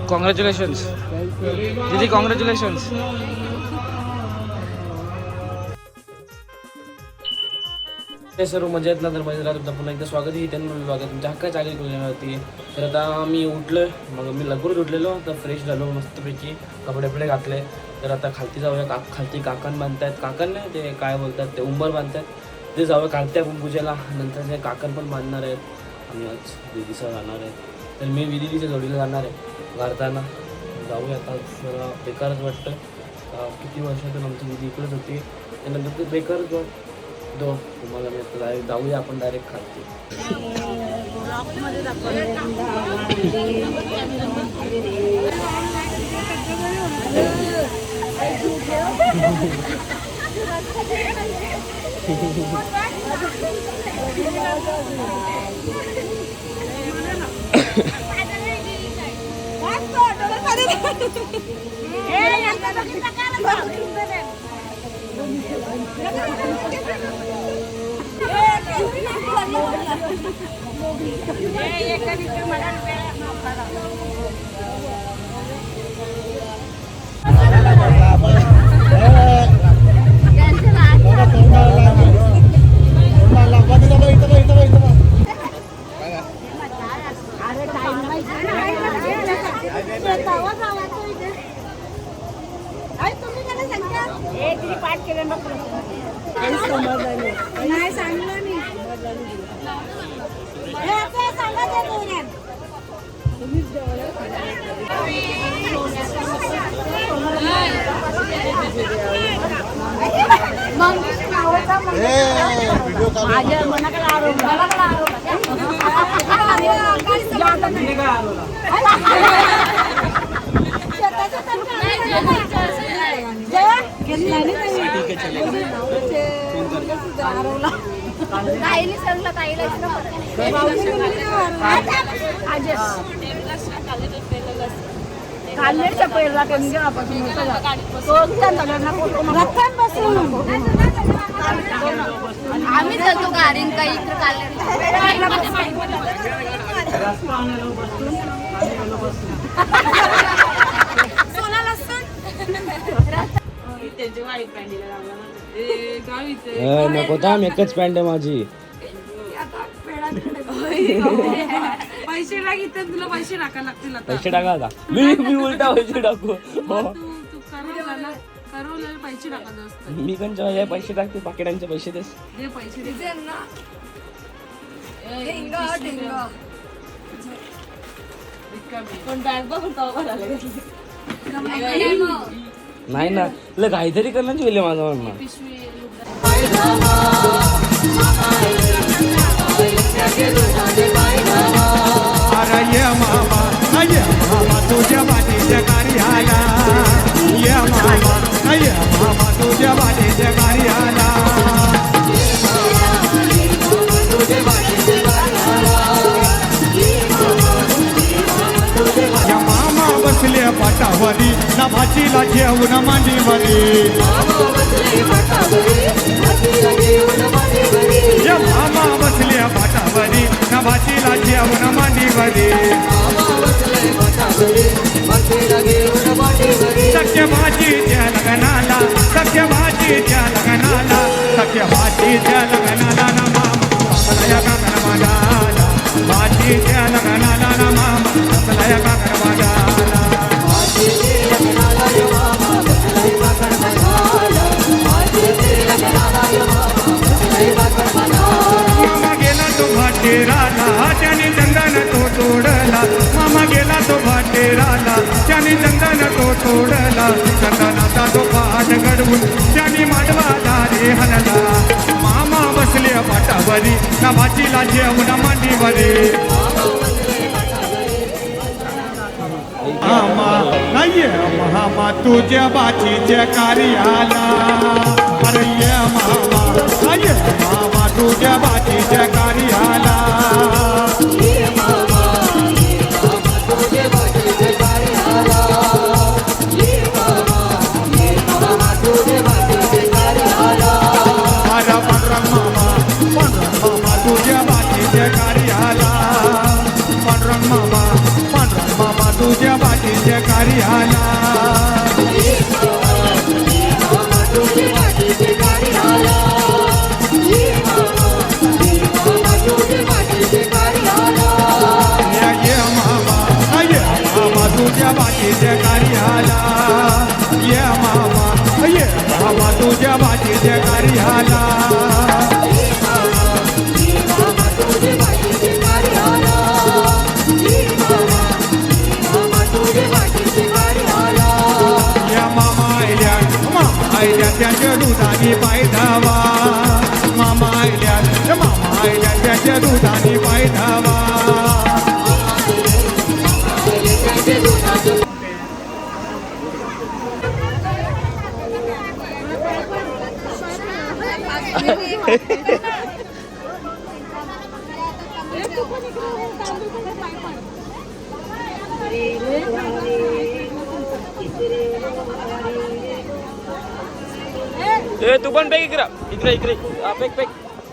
Congratulations दीदी, congratulations. सर्व मजा येत ना, तर मजा तुमचं पुन्हा एकदा स्वागत आहे त्यांना स्वागत तुमच्या हक्काच्या चालेल होती. तर आता मी उठलो, मग मी लवकरच उठलेलो, तर फ्रेश झालो मस्तपैकी, कपडे बिपडे घातले. तर आता खालती जाऊया. खालती काकण बांधतायत, काकण नाही ते काय बोलतात ते उंबर बांधतात, ते जाऊया काढत्या पूजेला. नंतर ते काकण पण बांधणार आहेत. आम्ही आज विधीचा जाणार आहे, तर मी विधीच्या जोडीला जाणार आहे घालताना. जाऊया आता. जरा बेकारच वाटतं, किती वर्षातून आमची विधी इकडेच होती, त्यानंतर ते बेकारच वाटतं. तुम्हाला मी जाऊया आपण डायरेक्ट खालती. आम्ही जातो गाडीन काही नको थांब, एकच पॅन्ट आहे माझी. पैसे टाकित तुला पैसे टाकायला लागतील. पैसे टाका का? मी उलटा पैसे टाकू. पैसे टाकायचं असतं. मी पण जेव्हा पैसे टाकते पाकिटांचे पैसे देस. पैसे नाही ना, काहीतरी करण्याच वेळ माझं म्हणणं. मामा तुझ्या बाटीच्या कार्याला, ये मामा तुझ्या बाटीच्या कार्याला. मामा बसले पाटावरी, ना भाचीला जेवण मांडीवरी. मामा बसले पाटावरी, ना भाचीला जेवण मांडीवरी. सख्य भाजीच्या लग्नाला, सख्य भाजीच्या लग्नाला, सख्य भाजीच्या लग्नाला ना मामा आपल्या काकण मागाला. भाजीच्या लग्नाला ना मामा आपल्या काकण मागाला. मामा गेला तो भाटेराला, त्याने चंदन तो तोडला. मामा गेला तो भाटेराला, त्याने चंदन तो तोडला. चंदनाचा तो पाठ घडवून त्याने मांडवा दारे हलला. मामा बसले पाटावरी, ना भाचीला जेवण मांडीवरी. मामा नाही मामा तुझ्या बाचीच्या कार्याला. अरे ये मामा नाही मामा तुझ्या बाचीच्या कार्याला. भाजीच्या कार्याला या मामा आयल्या त्याच्या दुधाने पाय धावा मामा आयल्या त्याच्या दुधाने पाय धावा ए तू पण पेक इकडे इकडे हा, पेक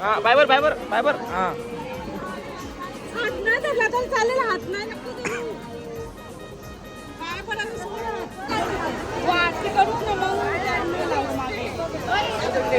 हा बायबर हा हात नाही धरला तर चालेल, हात नाही नको धरू. पाय पडायला सोड. वाटली करू ना मग त्यांना लावू मागे.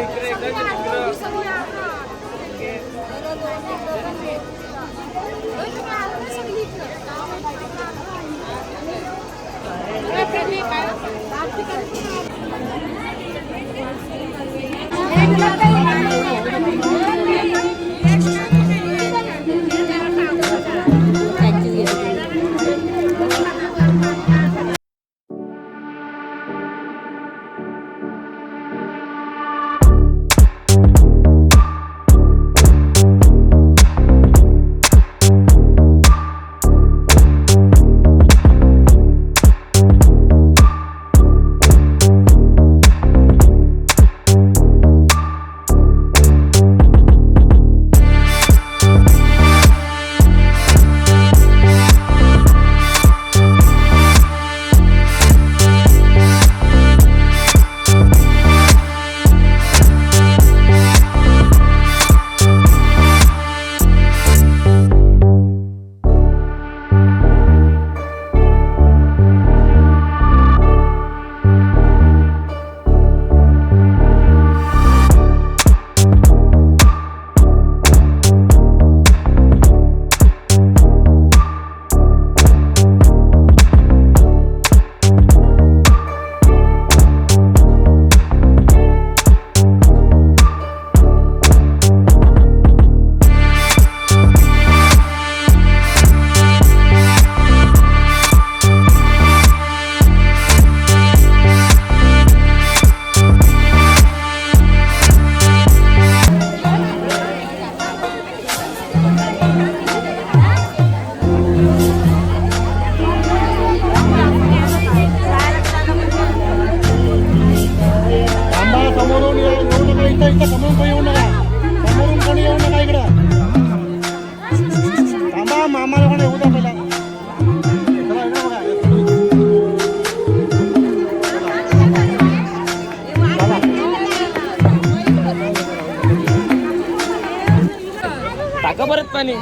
टाका परत पाणी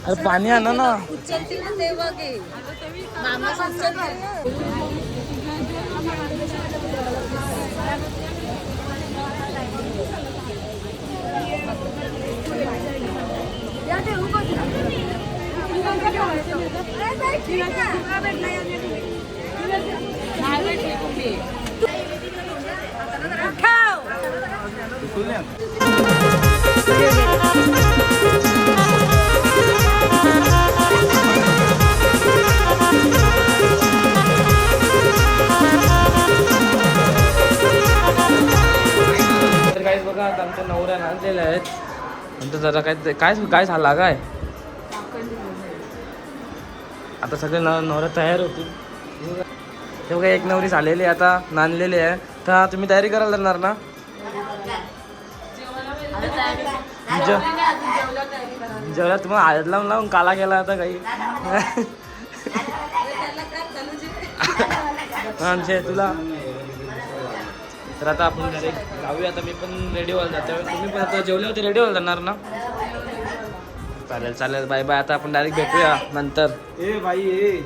अरे पाणी आणा ना तर काहीच बघा आता आमच्या नवऱ्या आणलेल्या आहेत नंतर जरा काय काय काय झाला काय आता सगळे नवऱ्या तयार होतील ते बघा एक नवरी झालेली आता नांदलेली आहे तर तुम्ही तयारी करायला जाणार ना जेवढा तुम्हाला हळद लावून लावून काला गेला आता काही आमचे तुला तर आता आपण जाऊया आता मी पण रेडी व्हायला जातो तुम्ही पण आता जेवले होते रेडी व्हायला जाणार ना चालेल चालेल बाय बाय आता आपण डायरेक्ट भेटूया नंतर ए बाई ए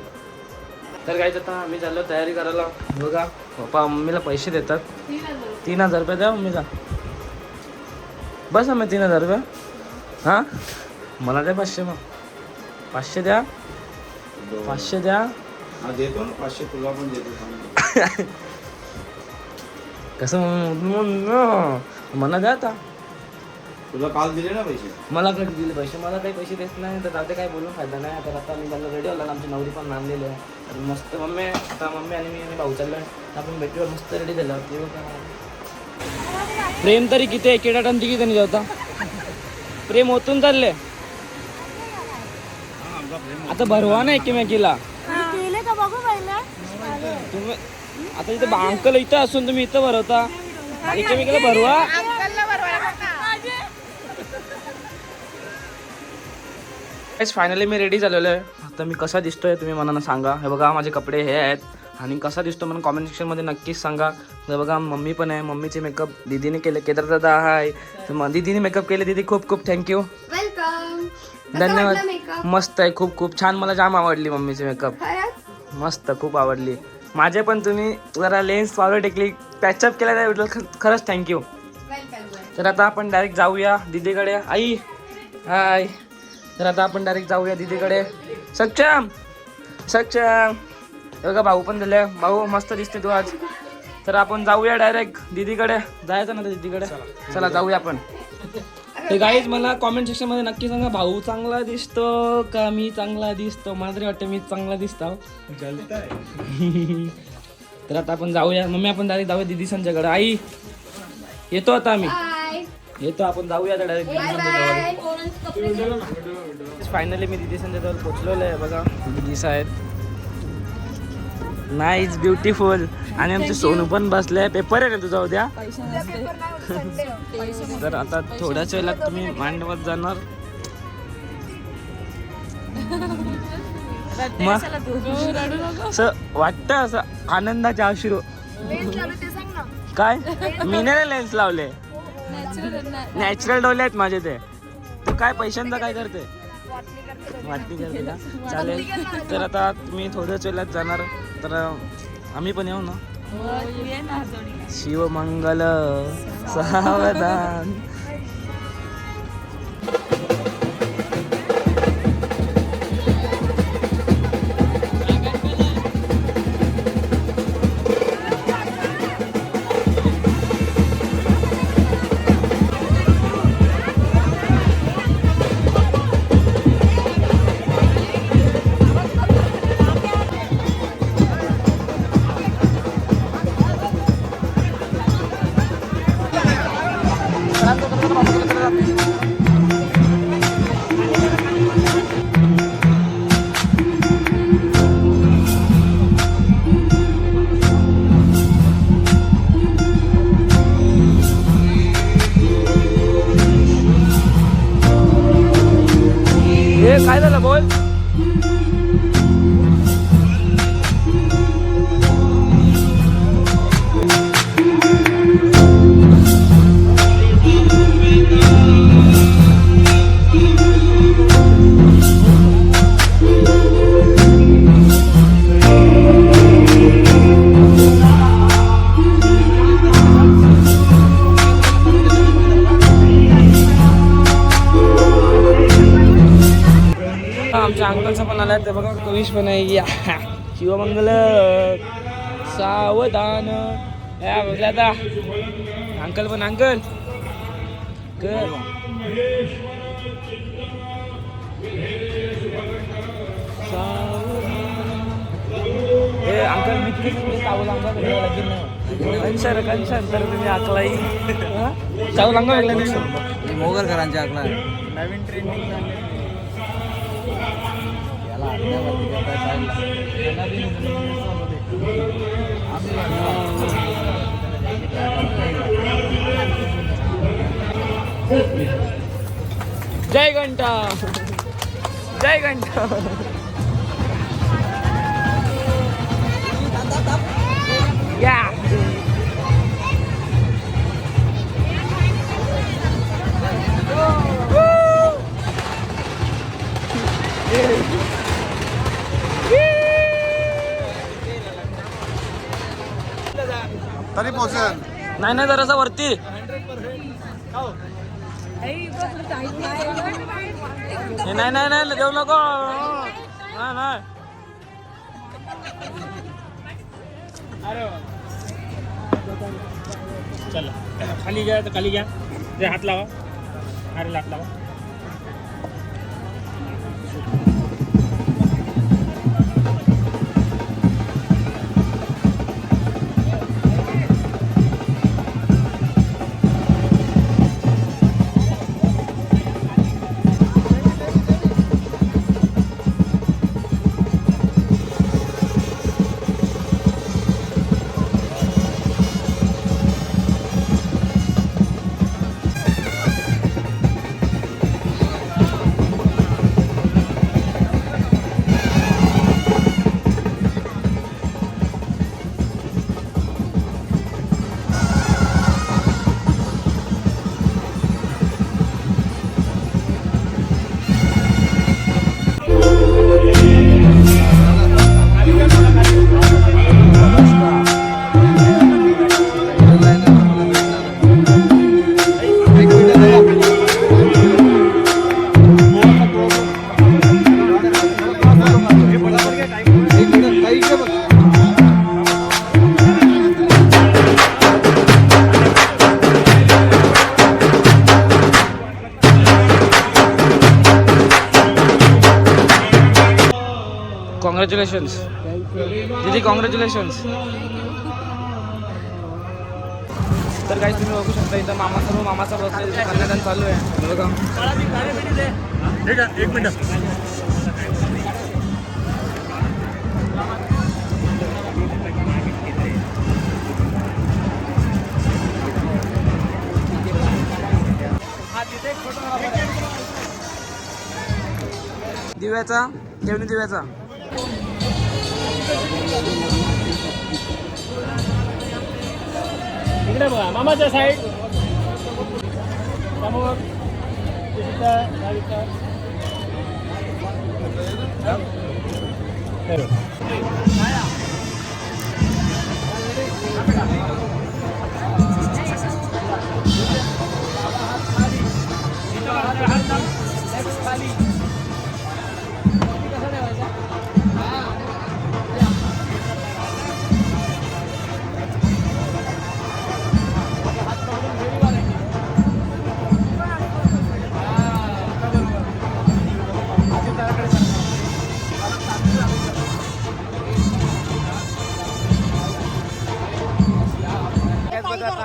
तर काहीच आता आम्ही चाललो तयारी करायला बघा पप्पा मम्मीला पैसे देतात 3000 रुपये द्या मम्मीला बस आम्ही 3000 रुपये हां मला द्या 500 मग 500 द्या 500 द्या हा देतो ना 500 तुला पण देतो. कसं म्हणा द्या आता. तुला काल दिले ना पैसे. मला कधी दिले पैसे? मला काही पैसे देत नाही तर जाते काय बोलून फायदा नाही. तर आता मी त्याला रेडी आला, आमची नवरी पण नांदलेली आहे. तर मस्त मम्मी आता मम्मी आणि मी आणि भाऊ चाललो आहे. आपण भेटूया मस्त रेडी झालं. प्रेम तरी किती आहे? केडा टन किती नाही होता प्रेम ओतून चालले. आता भरवा नाही एकमेकीला तुम्ही. आता इथे अंकल इथं असून तुम्ही इथं भरवता, एकमेकीला भरवा. फायनली मी रेडी झालेलो आहे. आता मी कसा दिसतोय तुम्ही मनानं सांगा. हे बघा माझे कपडे हे आहेत आणि कसा दिसतो मला कॉमेंट सेक्शनमध्ये नक्कीच सांगा. हे बघा मम्मी पण आहे, मम्मीचे मेकअप दीदीने केले. केदार दादा आहे तर दीदीने मेकअप केले. दीदी खूप खूप थँक्यू, वेलकम. धन्यवाद. मस्त आहे, खूप खूप छान. मला जाम आवडली मम्मीचे मेकअप, मस्त खूप आवडली. माझे पण तुम्ही जरा लेन्स पावडर टेकली पॅचअप केला त्याबद्दल खरंच थँक्यू. तर आता आपण डायरेक्ट जाऊया दीदीकडे. आई हाय. तर आता आपण डायरेक्ट जाऊया दीदीकडे. सक्षम सक्षम बघा भाऊ पण झाले. भाऊ मस्त दिसते तू आज. तर आपण जाऊया डायरेक्ट दीदीकडे. जायचं ना दीदीकडे, चला जाऊया आपण. ते गाईज मला कॉमेंट सेक्शनमध्ये नक्की सांगा भाऊ चांगला दिसतो का मी चांगला दिसतो. मला तरी वाटतं मी चांगला दिसतो. तर आता आपण जाऊया. मम्मी आपण डायरेक्ट जाऊया दीदी संजयकडे. आई येतो आता आम्ही येतो. आपण जाऊया आता डायरेक्ट दीदी संजयजवळ. फायनली मी दीदी संजयजवळ पोचलेलो आहे. बघा दीदीस आहेत, नाईस ब्युटिफुल. आणि आमचे सोनू पण बसले. पेपर आहे ना तुझा उद्या? तर आता थोड्याच वेळात तुम्ही मांडवत जाणार. मग असं वाटतं असं आनंदाचे अश्रू. काय मिनरल लेन्स लावले, नॅचरल डोले आहेत माझे. ते तू काय पैशांचा काय करते? वाटणी करते का? चालेल. तर आता तुम्ही थोड्याच वेळात जाणार तर आम्ही पण येऊ ना. शिवमंगल सावधान. काय झालं बोल? आमच्या अंकलचा पण आलाय ते बघा. कविश पण आहे. या शिवमंगल सावधान. या बघल्या आता अंकल पण. अंकल कर हे अंकल मी तिथे चावल अंगा लगीन कंसर कंसन तर तुम्ही आकलाई चावल अंगा वेगळ्या दिवशी मोगरकरांच्या आकला नवीन ट्रेंडिंग झाले. जय घंटा जय घंटा. या तरी पोहोचेल. नाही नाही जरासा वरती. नाही नाही नाही देऊ नको. नाही नाही चला खाली घ्या तर खाली घ्या ते हात लावा अरे हात लावा कॉंग्रॅच्युलेशन्स दीदी, कॉंग्रॅच्युलेशन्स. तर काही तुम्ही बघू शकता इथं सर्व मामाचा बसले कन्यादान चालू आहे बघा. एक मिनिट दिव्याचा जेवणी दिव्याचा इकडे बघा मामाच्या साईड समोर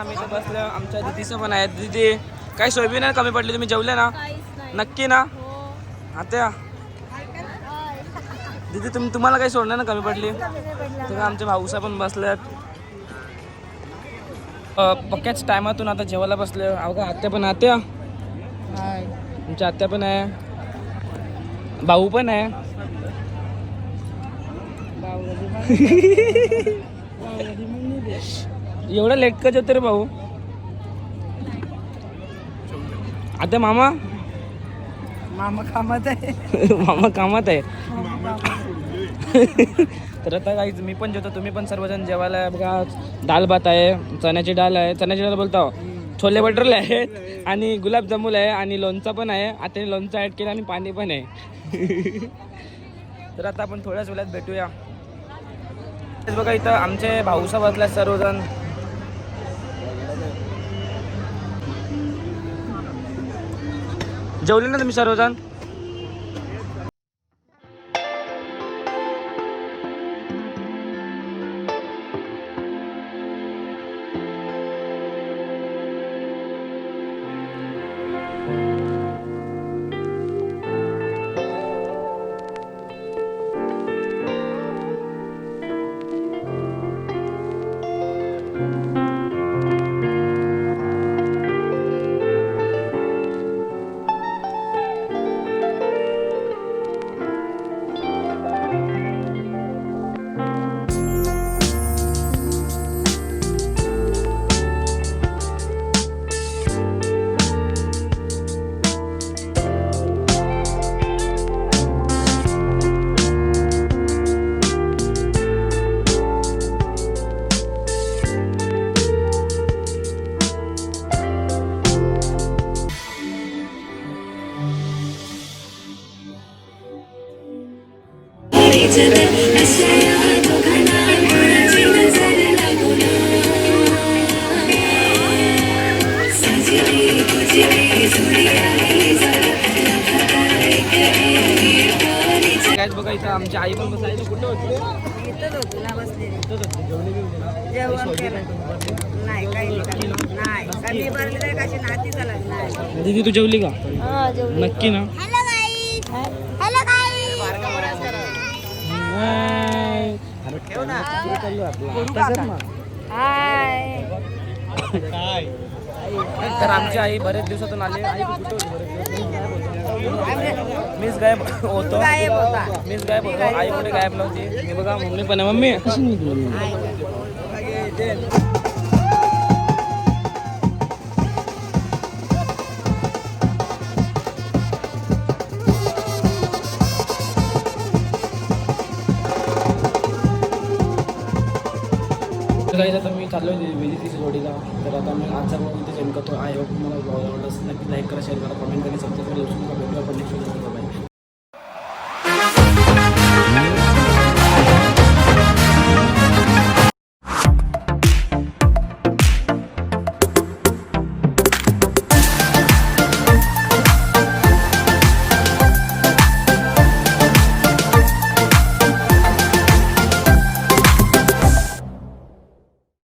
आम्ही तर बसलो. आमच्या दिदीचं पण आहे. दिदी काही सोयाबीन नाही कमी पडली, तुम्ही जेवले ना? नक्की ना? आता दिदी तुम्हाला काही सोडलं ना कमी पडली? तर आमचे भाऊसा पण बसल्यात. पक्क्याच टायमातून आता जेवायला बसले. अवघा आत्या पण आत्या तुमच्या आत्या पण आहे, भाऊ पण आहे. एवढा लेट का जेवतो रे भाऊ? आता मामा कामात आहे. मामा कामात आहे. तर आता काहीच मी पण जेवतो, तुम्ही पण सर्वजण जेवायला आहे. बघा दाल भात आहे, चण्याची डाळ आहे, चण्याची डाळ बोलतो, छोले भटुरे आहेत आणि गुलाबजामुन आहे आणि लोणचं पण आहे. आता लोणचं ॲड केलं आणि पाणी पण आहे. तर आता आपण थोड्याच वेळात भेटूया. बघा इथं आमचे भाऊसा बसल्या सर्वजण. जेवले ना तुम्ही सर्वजण? इथंच होती ना बसलेली जेवण केलं नाही काही नाही कमी भरली नाही कशी नाती चालत नाही दीदी तू जेवली का हा जेवली. नक्की ना हॅलो गाईस हॅलो गाईस हाय तर आमची आई बरेच दिवसातून आली. आई कुठे होती बरेच दिवस? मीच गायब होतो. गायब होता. मीच गायब होतो. आई कुठे गायब नव्हती. मी बघा मम्मी पण आहे. मम्मी कशी निघली? काही आता मी चाललो आहे विजितीच्या जोडीला. तर आता मी आजचा ब्लॉग इथे सेंड करतो. आय होप मला ब्लॉग आवडला असेल. नक्की लाईक करा, शेअर करा, कमेंट करा, सबस्क्राईब करा. भेटूया आपण नेक्स्ट व्हिडिओ.